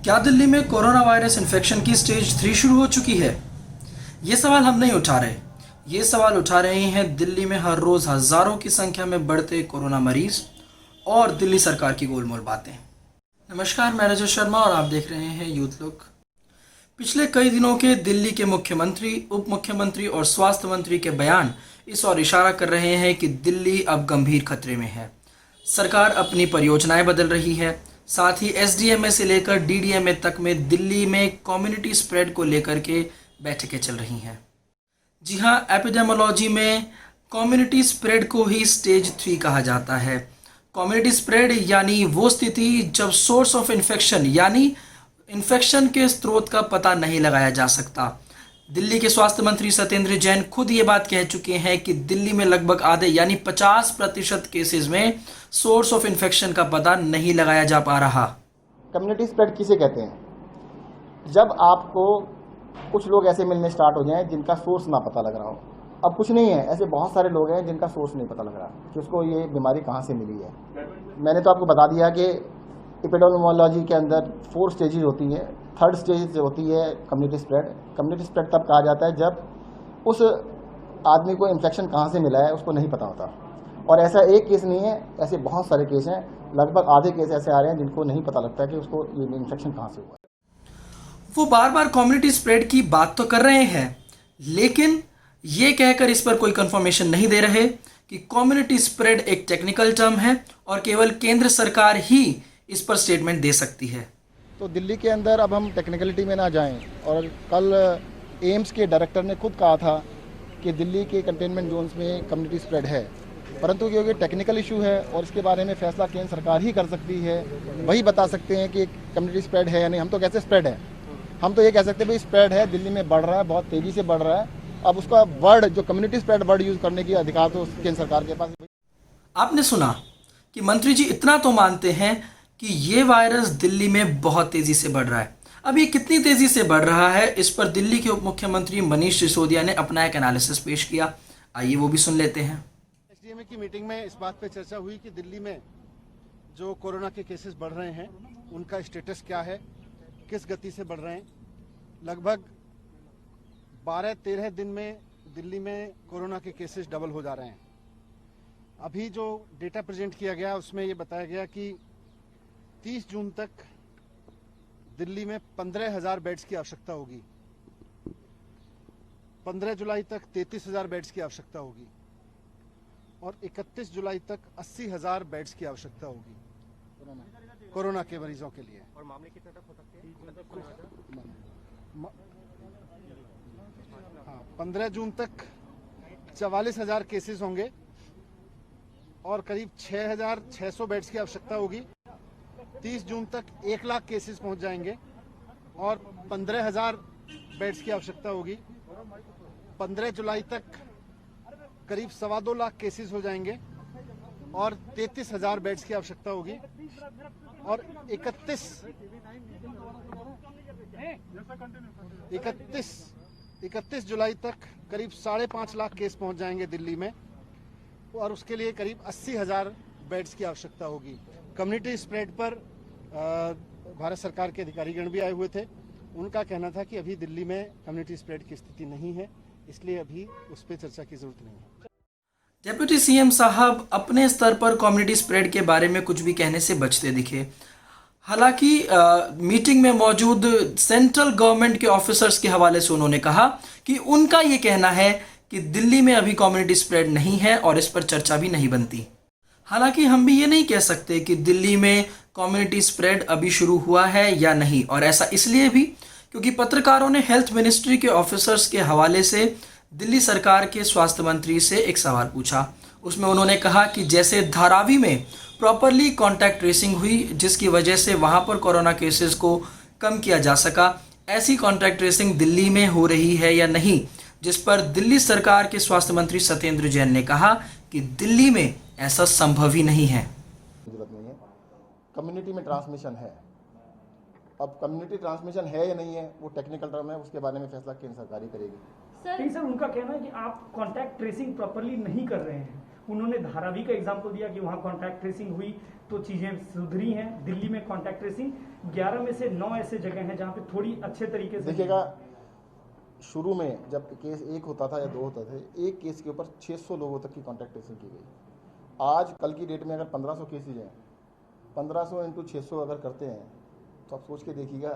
क्या दिल्ली में corona virus infection की स्टेज 3 शुरू हो चुकी है? ये सवाल हम नहीं उठा रहे। ये सवाल उठा रहे हैं दिल्ली में हर रोज हजारों की संख्या में बढ़ते कोरोना मरीज और दिल्ली सरकार की गोलमोल बातें। नमस्कार, मैं रजत शर्मा और आप देख रहे हैं यूथ लुक। पिछले कई दिनों के दिल्ली के मुख्यमंत्री, उप मुख्यमंत्री और स्वास्थ्य मंत्री के बयान इस ओर इशारा कर रहे हैं कि दिल्ली अब गंभीर खतरे में है। सरकार अपनी परियोजनाएं बदल रही है। साथ ही एसडीएमए से लेकर डीडीएमए तक में दिल्ली में कम्युनिटी स्प्रेड को लेकर के बैठकें चल रही हैं। जी हां, एपिडेमोलॉजी में कम्युनिटी स्प्रेड को ही स्टेज 3 कहा जाता है। कम्युनिटी स्प्रेड यानी वो स्थिति जब सोर्स ऑफ इन्फेक्शन यानी इन्फेक्शन के स्रोत का पता नहीं लगाया जा सकता। दिल्ली के स्वास्थ्य मंत्री सत्येंद्र जैन खुद ये बात कह चुके हैं कि दिल्ली में लगभग आधे यानी 50% केसेस में सोर्स ऑफ इन्फेक्शन का पता नहीं लगाया जा पा रहा। कम्युनिटी स्प्रेड किसे कहते हैं? जब आपको कुछ लोग ऐसे मिलने स्टार्ट हो जाएं जिनका सोर्स ना पता लग रहा हो। अब कुछ नहीं है, ऐसे बहुत सारे लोग हैं जिनका सोर्स नहीं पता लग रहा कि उसको ये बीमारी कहाँ से मिली है। मैंने तो आपको बता दिया कि एपिडेमियोलॉजी के अंदर 4 स्टेजेस होती हैं। 3rd स्टेज होती है कम्युनिटी स्प्रेड। कम्युनिटी स्प्रेड तब कहा जाता है जब उस आदमी को इन्फेक्शन कहाँ से मिला है उसको नहीं पता होता। और ऐसा एक केस नहीं है, ऐसे बहुत सारे केस हैं। लगभग आधे केस ऐसे आ रहे हैं जिनको नहीं पता लगता कि उसको ये इन्फेक्शन कहाँ से हुआ है। वो बार बार कम्युनिटी स्प्रेड की बात तो कर रहे हैं, लेकिन ये कहकर इस पर कोई कंफर्मेशन नहीं दे रहे कि कम्युनिटी स्प्रेड एक टेक्निकल टर्म है और केवल केंद्र सरकार ही इस पर स्टेटमेंट दे सकती है। तो दिल्ली के अंदर अब हम टेक्निकलिटी में ना जाएं। और कल एम्स के डायरेक्टर ने खुद कहा था कि दिल्ली के कंटेनमेंट जोन्स में कम्युनिटी स्प्रेड है, परंतु क्योंकि टेक्निकल इशू है और इसके बारे में फैसला केंद्र सरकार ही कर सकती है। वही बता सकते हैं कि कम्युनिटी स्प्रेड है या नहीं। हम तो कैसे स्प्रेड है, हम तो ये कह सकते हैं भाई स्प्रेड है, दिल्ली में बढ़ रहा है, बहुत तेज़ी से बढ़ रहा है। अब उसका वर्ड जो कम्युनिटी स्प्रेड वर्ड यूज़ करने की अधिकार तो केंद्र सरकार के पास है। आपने सुना कि मंत्री जी इतना तो मानते हैं कि ये वायरस दिल्ली में बहुत तेजी से बढ़ रहा है। अब ये कितनी तेजी से बढ़ रहा है, इस पर दिल्ली के उप मुख्यमंत्री मनीष सिसोदिया ने अपना एक एनालिसिस पेश किया। आइए वो भी सुन लेते हैं। एसडीएमए की मीटिंग में इस बात पे चर्चा हुई कि दिल्ली में जो कोरोना के केसेस बढ़ रहे हैं उनका स्टेटस क्या है, किस गति से बढ़ रहे हैं। लगभग 12-13 दिन में दिल्ली में कोरोना के केसेस डबल हो जा रहे हैं। अभी जो डेटा प्रेजेंट किया गया उसमें ये बताया गया कि 30 जून तक दिल्ली में 15,000 बेड्स की आवश्यकता होगी। 15 जुलाई तक 33,000 बेड्स की आवश्यकता होगी और 31 जुलाई तक 80,000 बेड्स की आवश्यकता होगी कोरोना के मरीजों के लिए। और मामले कितने तक हो सकते हैं? 15 जून तक 44,000 केसेस होंगे और करीब 6,600 बेड्स की आवश्यकता होगी। 30 जून तक 1 लाख केसेस पहुंच जाएंगे और 15,000 बेड्स की आवश्यकता होगी। 15 जुलाई तक करीब 2.25 लाख केसेस हो जाएंगे और 33,000 बेड्स की आवश्यकता होगी और 31 जुलाई तक करीब 5.5 लाख केस पहुंच जाएंगे दिल्ली में और उसके लिए करीब 80,000 बेड्स की आवश्यकता होगी। कम्युनिटी स्प्रेड पर भारत सरकार के अधिकारीगण भी आए हुए थे। उनका कहना था कि अभी दिल्ली में कम्युनिटी स्प्रेड की स्थिति नहीं है, इसलिए अभी उस पर चर्चा की जरूरत नहीं है। डिप्टी सीएम साहब अपने स्तर पर कम्युनिटी स्प्रेड के बारे में कुछ भी कहने से बचते दिखे। हालांकि मीटिंग में मौजूद सेंट्रल गवर्नमेंट के ऑफिसर्स के हवाले से उन्होंने कहा कि उनका ये कहना है कि दिल्ली में अभी कम्युनिटी स्प्रेड नहीं है और इस पर चर्चा भी नहीं बनती। हालांकि हम भी ये नहीं कह सकते कि दिल्ली में कम्युनिटी स्प्रेड अभी शुरू हुआ है या नहीं, और ऐसा इसलिए भी क्योंकि पत्रकारों ने हेल्थ मिनिस्ट्री के ऑफिसर्स के हवाले से दिल्ली सरकार के स्वास्थ्य मंत्री से एक सवाल पूछा। उसमें उन्होंने कहा कि जैसे धारावी में प्रॉपरली कॉन्टैक्ट ट्रेसिंग हुई जिसकी वजह से वहां पर कोरोना केसेस को कम किया जा सका, ऐसी कॉन्टैक्ट ट्रेसिंग दिल्ली में हो रही है या नहीं, जिस पर दिल्ली सरकार के स्वास्थ्य मंत्री सत्येंद्र जैन ने कहा कि दिल्ली में ऐसा संभव ही नहीं है। जरूरत नहीं है, कम्युनिटी में ट्रांसमिशन है। अब कम्युनिटी ट्रांसमिशन है या नहीं है वो टेक्निकल टर्म है, उसके बारे में फैसला केंद्र सरकार ही करेगी। सर उनका कहना है कि आप कांटेक्ट ट्रेसिंग प्रॉपर्ली नहीं कर रहे हैं उन्होंने धारावी का एग्जाम्पल दिया कि वहाँ कॉन्टैक्ट ट्रेसिंग हुई तो चीज़ें सुधरी हैं। दिल्ली में कॉन्टैक्ट ट्रेसिंग 11 में से 9 ऐसे जगह हैं जहाँ पे थोड़ी अच्छे तरीके से देखिएगा, शुरू में जब केस एक होता था या दो होता थे, एक केस के ऊपर 600 लोगों तक की कॉन्टैक्ट ट्रेसिंग की गई। आज कल की डेट में अगर 1500 केसेज हैं, 1500 इंटू 600 अगर करते हैं तो आप सोच के देखिएगा,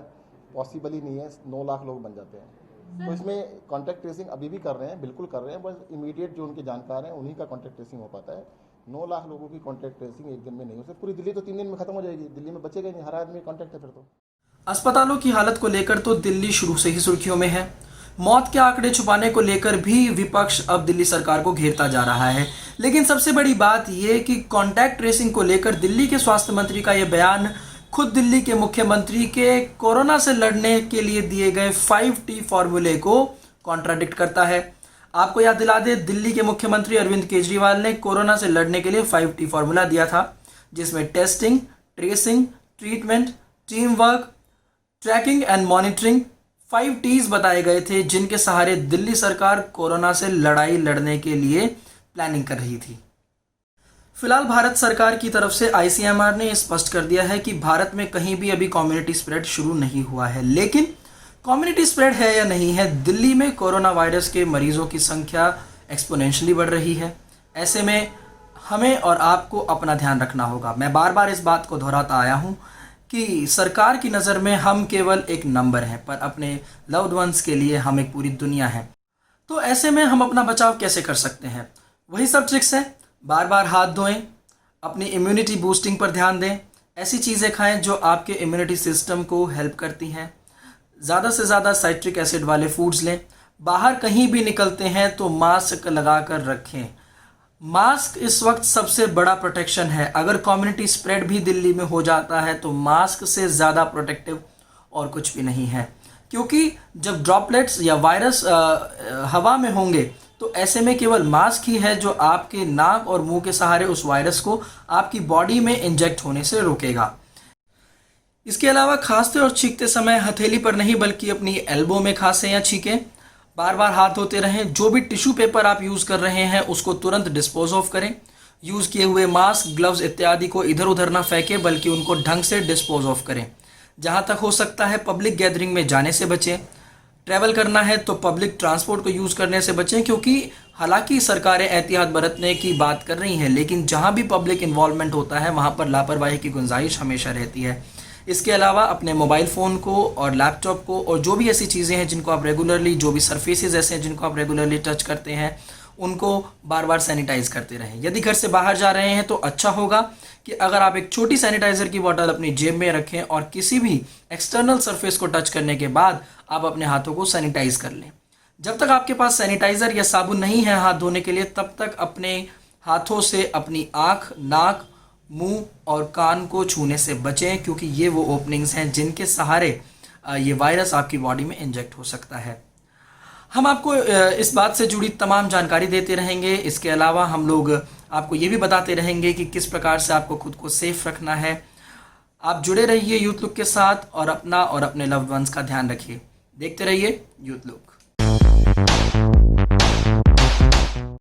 पॉसिबल ही नहीं है, 9 लाख लोग बन जाते हैं। तो इसमें कॉन्टैक्ट ट्रेसिंग अभी भी कर रहे हैं, बिल्कुल कर रहे हैं, बस इमीडिएट जो उनके जानकार हैं उन्हीं का कॉन्टैक्ट ट्रेसिंग हो पाता है। 9 लाख लोगों की कॉन्टैक्ट ट्रेसिंग एक दिन में नहीं हो सकती। पूरी दिल्ली तो 3 दिन में खत्म हो जाएगी, दिल्ली में बचेगा नहीं, हर आदमी कॉन्टैक्ट है फिर तो। अस्पतालों की हालत को लेकर तो दिल्ली शुरू से ही सुर्खियों में है। मौत के आंकड़े छुपाने को लेकर भी विपक्ष अब दिल्ली सरकार को घेरता जा रहा है। लेकिन सबसे बड़ी बात यह कि कॉन्टैक्ट ट्रेसिंग को लेकर दिल्ली के स्वास्थ्य मंत्री का यह बयान खुद दिल्ली के मुख्यमंत्री के कोरोना से लड़ने के लिए दिए गए 5T फॉर्मूले को कॉन्ट्राडिक्ट करता है। आपको याद दिला दे, दिल्ली के मुख्यमंत्री अरविंद केजरीवाल ने कोरोना से लड़ने के लिए 5T फॉर्मूला दिया था, जिसमें testing, tracing, treatment, team work, tracking and monitoring 5 T's बताए गए थे, जिनके सहारे दिल्ली सरकार कोरोना से लड़ाई लड़ने के लिए प्लानिंग कर रही थी। फिलहाल भारत सरकार की तरफ से ICMR ने स्पष्ट कर दिया है कि भारत में कहीं भी अभी कम्युनिटी स्प्रेड शुरू नहीं हुआ है। लेकिन कम्युनिटी स्प्रेड है या नहीं है, दिल्ली में कोरोना वायरस के मरीजों की संख्या एक्सपोनेंशियली बढ़ रही है। ऐसे में हमें और आपको अपना ध्यान रखना होगा। मैं बार बार इस बात को दोहराता आया हूँ कि सरकार की नज़र में हम केवल एक नंबर हैं, पर अपने लव्ड वंस के लिए हम एक पूरी दुनिया है। तो ऐसे में हम अपना बचाव कैसे कर सकते हैं? वही सब ट्रिक्स हैं। बार बार हाथ धोएं, अपनी इम्यूनिटी बूस्टिंग पर ध्यान दें, ऐसी चीज़ें खाएं जो आपके इम्यूनिटी सिस्टम को हेल्प करती हैं। ज़्यादा से ज़्यादा साइट्रिक एसिड वाले फूड्स लें। बाहर कहीं भी निकलते हैं तो मास्क लगा कर रखें। मास्क इस वक्त सबसे बड़ा प्रोटेक्शन है। अगर कम्युनिटी स्प्रेड भी दिल्ली में हो जाता है तो मास्क से ज़्यादा प्रोटेक्टिव और कुछ भी नहीं है, क्योंकि जब ड्रॉपलेट्स या वायरस हवा में होंगे तो ऐसे में केवल मास्क ही है जो आपके नाक और मुंह के सहारे उस वायरस को आपकी बॉडी में इंजेक्ट होने से रोकेगा। इसके अलावा खांसते और छींकते समय हथेली पर नहीं बल्कि अपनी एल्बो में खांसें या छींकें। बार बार हाथ धोते रहें। जो भी टिश्यू पेपर आप यूज़ कर रहे हैं उसको तुरंत डिस्पोज ऑफ करें। यूज़ किए हुए मास्क, ग्लव्स इत्यादि को इधर उधर ना फेंकें बल्कि उनको ढंग से डिस्पोज ऑफ करें। जहाँ तक हो सकता है पब्लिक गैदरिंग में जाने से बचें। ट्रैवल करना है तो पब्लिक ट्रांसपोर्ट को यूज़ करने से बचें, क्योंकि हालांकि सरकारें एहतियात बरतने की बात कर रही हैं, लेकिन जहां भी पब्लिक इन्वॉल्वमेंट होता है वहां पर लापरवाही की गुंजाइश हमेशा रहती है। इसके अलावा अपने मोबाइल फ़ोन को और लैपटॉप को और जो भी ऐसी चीज़ें हैं जिनको आप रेगुलरली, जो भी सरफेसेस ऐसे हैं जिनको आप रेगुलरली टच करते हैं, उनको बार बार सैनिटाइज करते रहें। यदि घर से बाहर जा रहे हैं तो अच्छा होगा कि अगर आप एक छोटी सैनिटाइज़र की बोतल अपनी जेब में रखें और किसी भी एक्सटर्नल सरफेस को टच करने के बाद आप अपने हाथों को सैनिटाइज कर लें। जब तक आपके पास सैनिटाइज़र या साबुन नहीं है हाथ धोने के लिए, तब तक अपने हाथों से अपनी आँख, नाक, मुंह और कान को छूने से बचें, क्योंकि ये वो ओपनिंग्स हैं जिनके सहारे ये वायरस आपकी बॉडी में इंजेक्ट हो सकता है। हम आपको इस बात से जुड़ी तमाम जानकारी देते रहेंगे। इसके अलावा हम लोग आपको ये भी बताते रहेंगे कि किस प्रकार से आपको खुद को सेफ रखना है। आप जुड़े रहिए यूथ लुक के साथ और अपना और अपने लव्ड वंस का ध्यान रखिए। देखते रहिए यूथ लुक।